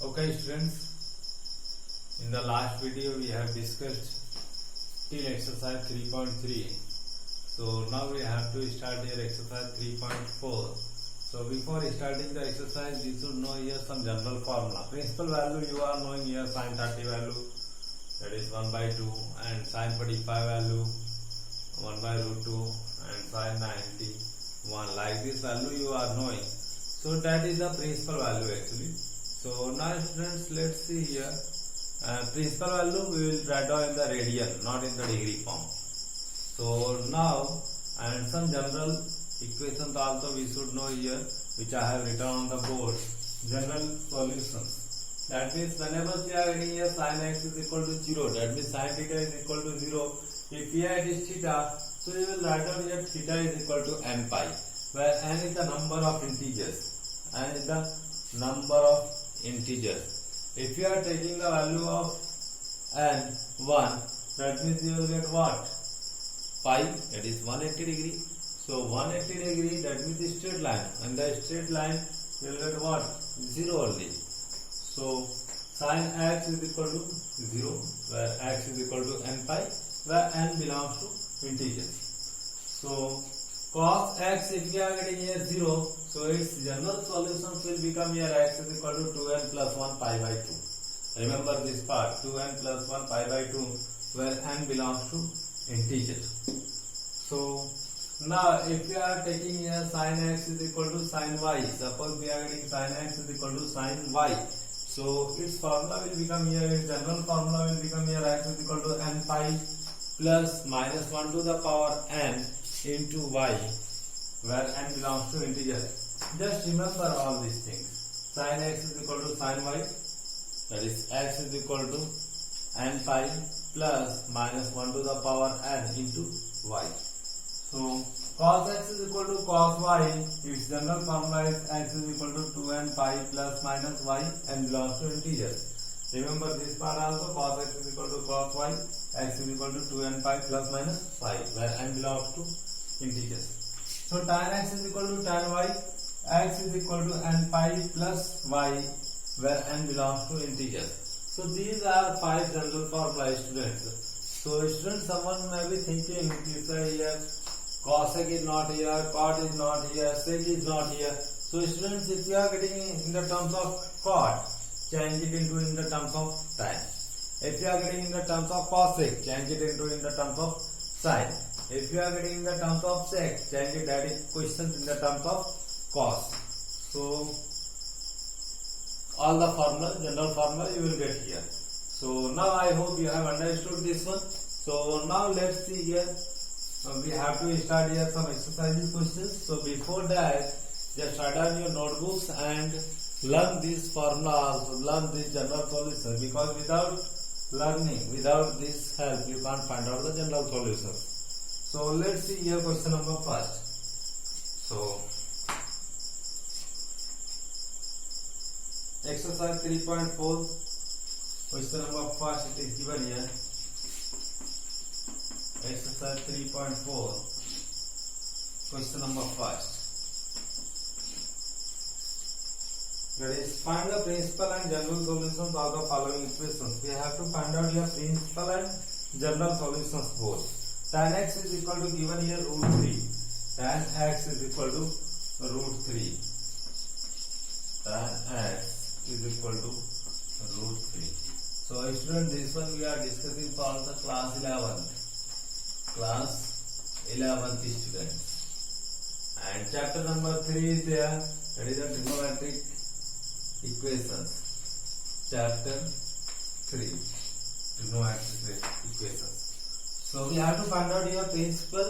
Okay students, in the last video we have discussed till exercise 3.3. So now we have to start here exercise 3.4. So before starting the exercise we should know here some general formula. Principal value you are knowing here, sin 30 value that is 1 by 2 and sin 45 value 1 by root 2 and sin 90 1. Like this value you are knowing. So that is the principal value actually. So now students, let's see here. Principal value we will write down in the radian, not in the degree form. So now, and some general equations also we should know here, which I have written on the board. General solutions. That means whenever we are getting here sin x is equal to 0, that means sin theta is equal to 0. If here it is theta, so you will write down here theta is equal to n pi, where n is the number of integers. N is the number of integers. If you are taking the value of n 1, that means you will get what? Pi, that is 180 degree. So 180 degree, that means the straight line, and the straight line you will get what? 0 only. So sin x is equal to 0, where x is equal to n pi, where n belongs to integers. So cos x, if you are getting here 0, so its general solutions will become here x is equal to 2n plus 1 pi by 2. Remember this part, 2n plus 1 pi by 2, where n belongs to integer. So now if we are taking here sin x is equal to sin y, suppose we are getting sin x is equal to sin y. So its formula will become here, its general formula will become here x is equal to n pi plus minus 1 to the power n into y, where n belongs to integer. Just remember all these things. Sin x is equal to sin y, that is x is equal to n pi plus minus 1 to the power n into y. So cos x is equal to cos y, its general formula is x is equal to 2n pi plus minus y, n belongs to integers. Remember this part also, cos x is equal to cos y, x is equal to 2n pi plus minus y, where n belongs to integers. So tan x is equal to tan y, x is equal to n pi plus y, where n belongs to integers. So these are 5 general formula, students. So students, someone may be thinking, you say here cosec is not here, cot is not here, sec is not here. So students, if you are getting in the terms of cot, change it into in the terms of tan. If you are getting in the terms of cosec, change it into in the terms of sin. If you are getting in the terms of sec, change it that equations in the terms of cos. So all the formula, general formula you will get here. So now I hope you have understood this one. So now let's see here. We have to start here some exercises questions. So before that, just write down your notebooks and learn these formulas, learn this general solution, because without learning, without this help, you can't find out the general solutions. So let's see here question number first. So exercise 3.4, question number first, it is given here. Exercise 3.4, question number first. That is, find the principal and general solutions of the following equations. We have to find out your principal and general solutions both. Tan x is equal to, given here, root 3. Tan x is equal to root 3. Tan x is equal to root 3. So students, this one we are discussing for the class 11. Class 11th students. And chapter number 3 is there. That is the trigonometric equations. Chapter 3. Trigonometric equations. So we have to find out your principal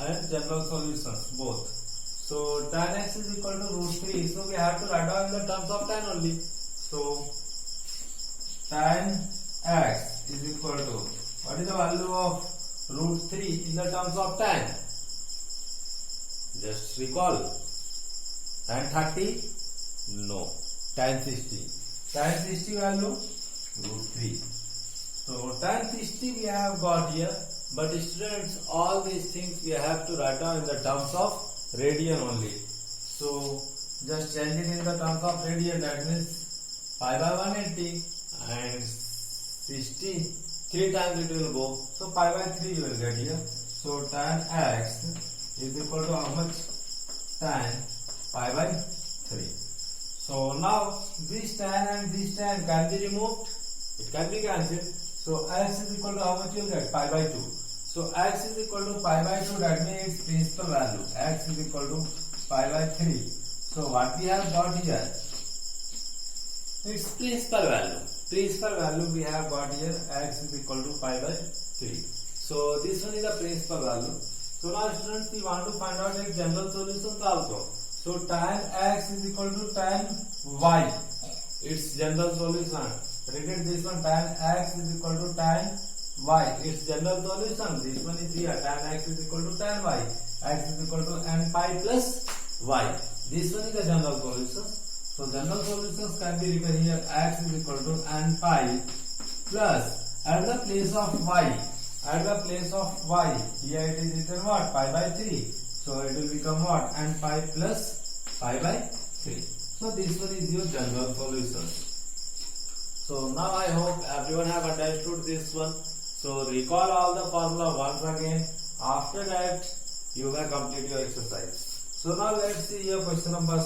and general solutions both. So tan x is equal to root 3. So we have to write down in the terms of tan only. So tan x is equal to, what is the value of root 3 in the terms of tan? Just recall. Tan 30? No. Tan 60. Tan 60 value? Root 3. So tan 60 we have got here, but students, all these things we have to write down in the terms of radian only. So just change it in the terms of radian, that means pi by 180 and 63 times it will go. So pi by 3 you will get here. So tan x is equal to how much? Tan pi by 3. So now this tan and this tan can be removed. It can be cancelled. So x is equal to how much you will get? Pi by 2. So x is equal to pi by 2, that means its principal value. X is equal to pi by 3. So what we have got here? Its principal value. Principal value we have got here, x is equal to pi by 3. So this one is the principal value. So now students, we want to find out its general solutions also. So tan x is equal to tan y. Its general solution. Read this one, tan x is equal to tan y. Its general solution. This one is here, tan x is equal to tan y. X is equal to n pi plus y. This one is the general solution. So general solutions can be written here, x is equal to n pi plus at the place of y. At the place of y, here it is written what? Pi by 3. So it will become what? N pi plus pi by 3. So this one is your general solution. So now I hope everyone have understood this one. So recall all the formula once again. After that, you may complete your exercise. So now let's see your question number 2.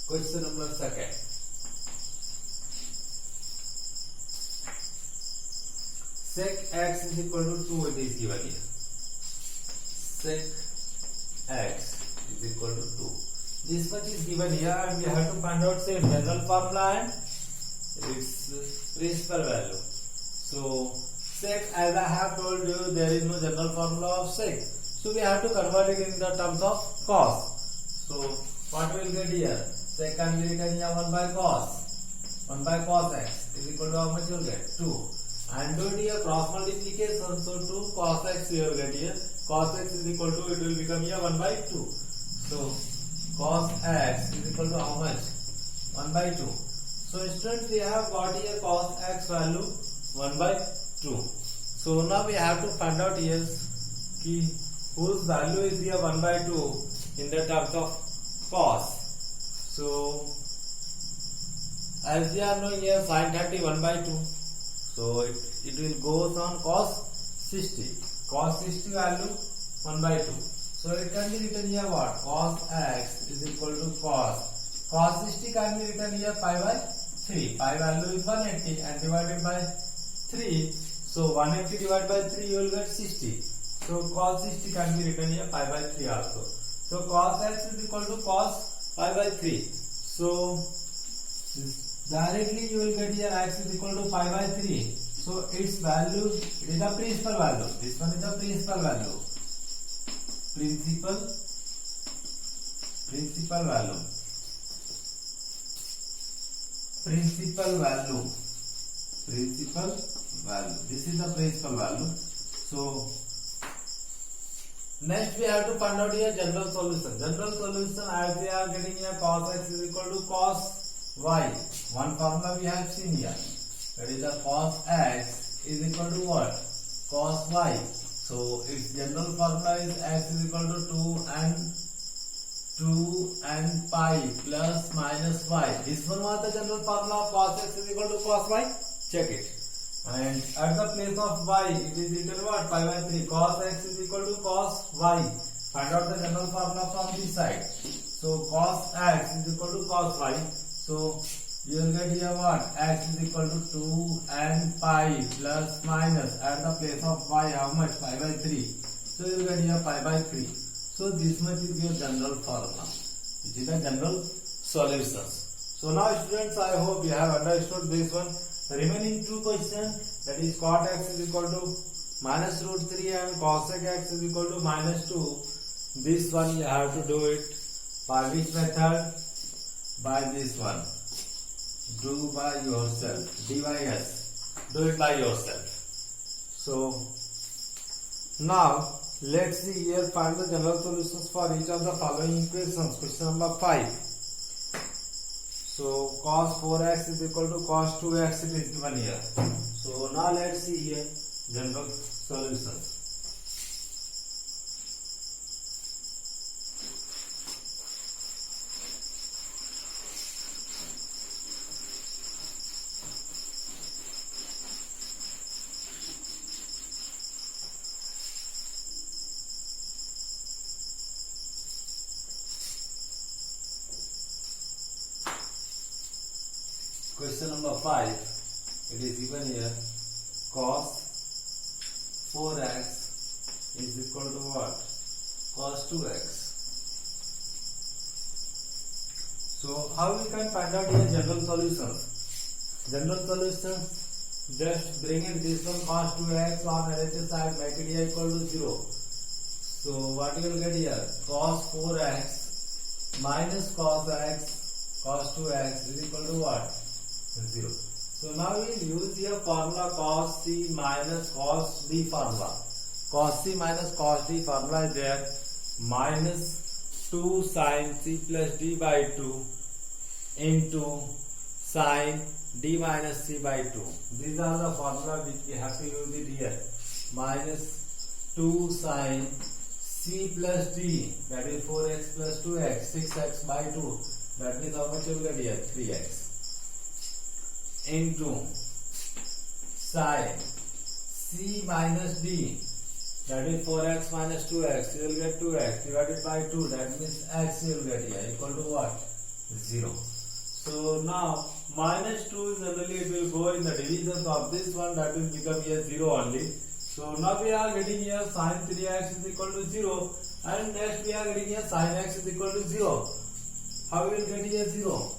Question number 2. Sec x is equal to 2, it is given here. Sec x is equal to 2. This much is given here and we have to find out say general formula and its principal value. So sec, as I have told you, there is no general formula of sec. So we have to convert it in the terms of cos. So what we will get here? Sec can be written here 1 by cos. 1 by cos x is equal to how much you will get? 2. And do it here cross multiplication. So 2 cos x you will get here. Cos x is equal to, it will become here 1 by 2. So cos x is equal to how much? 1 by 2. So students, we have got here cos x value 1 by 2. So now we have to find out here whose value is here 1 by 2 in the terms of cos. So as we are knowing here sin 30 1 by 2. So it will go on cos 60. Cos 60 value 1 by 2. So it can be written here what? Cos x is equal to cos. Cos 60 can be written here pi by 3. Pi value is 180 and divided by 3. So 180 divided by 3 you will get 60. So cos 60 can be written here pi by 3 also. So cos x is equal to cos pi by 3. So directly you will get here x is equal to pi by 3. So its value, it is the principal value. This one is the principal value. Principal value. Principal value. This is the principal value. So next we have to find out here general solution. General solution, as we are getting here cos x is equal to cos y. One formula we have seen here. That is the cos x is equal to what? Cos y. So its general formula is x is equal to 2 and pi plus minus y. This one was the general formula of cos x is equal to cos y. Check it. And at the place of y, it is written what? Pi by 3. Cos x is equal to cos y. Find out the general formula from this side. So cos x is equal to cos y. So you will get here what? X is equal to 2 and pi plus minus. At the place of y, how much? Pi by 3. So you will get here pi by 3. So this much is your general formula, which is the general solutions. So now students, I hope you have understood this one. The remaining two questions, that is cot x is equal to minus root 3 and cosec x is equal to minus 2. This one you have to do it by which method? By this one. Do by yourself. D by S. Do it by yourself. So Now let's see here, find the general solutions for each of the following equations. Question number 5. So cos 4x is equal to cos 2x, it is given here. So now let's see here general solutions. Question number 5, it is given here, cos 4x is equal to what? Cos 2x. So how we can find out here general solutions? General solutions, just bring in this one cos 2x on LHS side, make it here equal to 0. So what you will get here? Cos 4x minus cos x cos 2x is equal to what? 0. So now we will use here formula cos c minus cos d formula. Cos c minus cos d formula is there, minus 2 sin c plus d by 2 into sin d minus c by 2. These are the formula which we have to use it here. Minus 2 sin c plus d, that is 4x plus 2x, 6x by 2. That means how much you will get here? 3x. Into sin c minus d, that is 4x minus 2x, you will get 2x divided by 2, that means x you will get here equal to what? 0. So now minus 2 generally it will go in the divisions of this one, that will become here 0 only. So now we are getting here sin 3x is equal to 0, and next we are getting here sin x is equal to 0. How we will get here 0?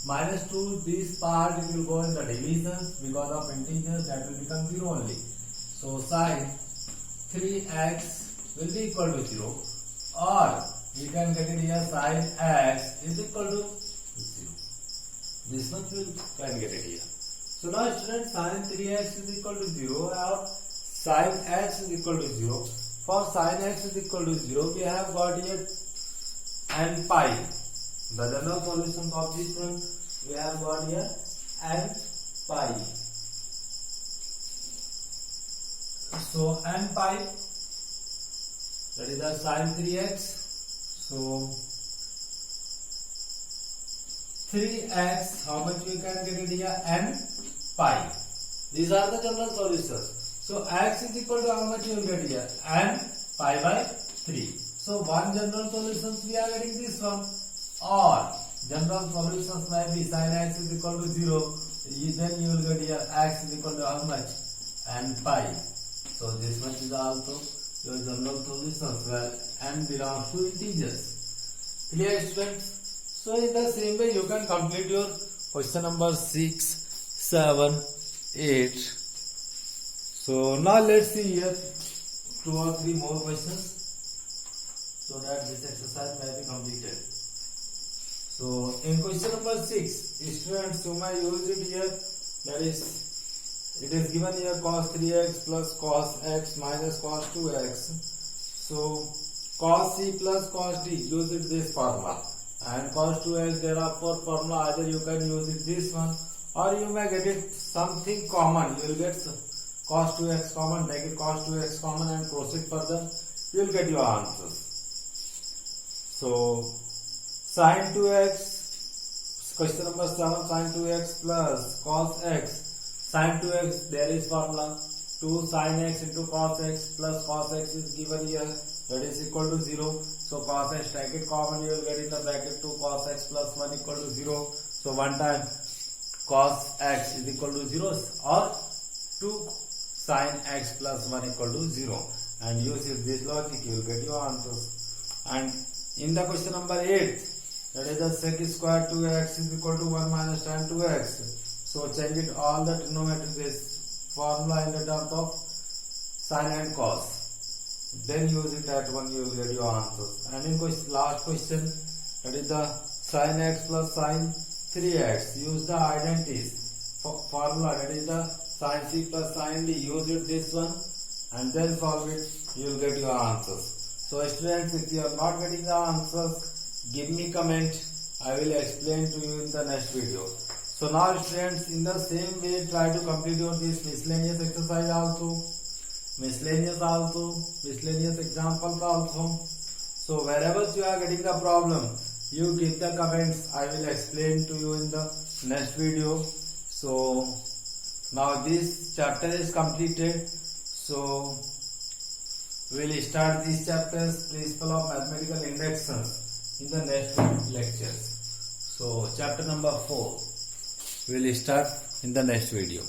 Minus 2, this part it will go in the divisions, because of integers that will become 0 only. So sin 3x will be equal to 0, or we can get it here sin x is equal to 0. This much we can get it here. So now students, sin 3x is equal to 0 or sin x is equal to 0. For sin x is equal to 0, we have got here n pi. The general solution of this one, we have got here n pi. So n pi, that is the sin 3x. So 3x, how much we can get it here? N pi. These are the general solutions. So x is equal to how much you will get here? N pi by 3. So one general solutions we are getting this one. Or general solutions may be sin x is equal to 0, then you will get here x is equal to how much? N pi. So this much is also your general solutions where n belongs to integers. Clear students? So in the same way you can complete your question number 6, 7, 8. So now let's see here 2 or 3 more questions so that this exercise may be completed. So in question number 6, students, you may use it here, that is, it is given here cos 3x plus cos x minus cos 2x. So cos c plus cos d, use it this formula, and cos 2x there are 4 formula, either you can use it this one or you may get it something common, you will get cos 2x common, take it cos 2x common and proceed further, you will get your answers. So sin 2x, question number 7, sin 2x plus cos x. Sin 2x, there is formula 2 sin x into cos x plus cos x is given here, that is equal to 0. So cos x, take it common, you will get in the bracket 2 cos x plus 1 equal to 0. So one time cos x is equal to 0 or 2 sin x plus 1 equal to 0. And use this logic, you will get your answers. And in the question number 8, that is the sec square 2x is equal to 1 minus tan 2x. So change it all the trigonometric base formula in the terms of sin and cos. Then use it at one, you will get your answers. And in last question, that is the sin x plus sin 3x. Use the identities formula, that is the sin c plus sin d. Use it this one and then solve it. you will get your answers. So students, if you are not getting the answers, give me comment. I will explain to you in the next video. So now students, in the same way, try to complete your this miscellaneous exercise also, miscellaneous examples also. So wherever you are getting the problem, you give the comments. I will explain to you in the next video. So now this chapter is completed. So we will start these chapters, principle of mathematical inductions, in the next lectures. So chapter number 4 we will start in the next video.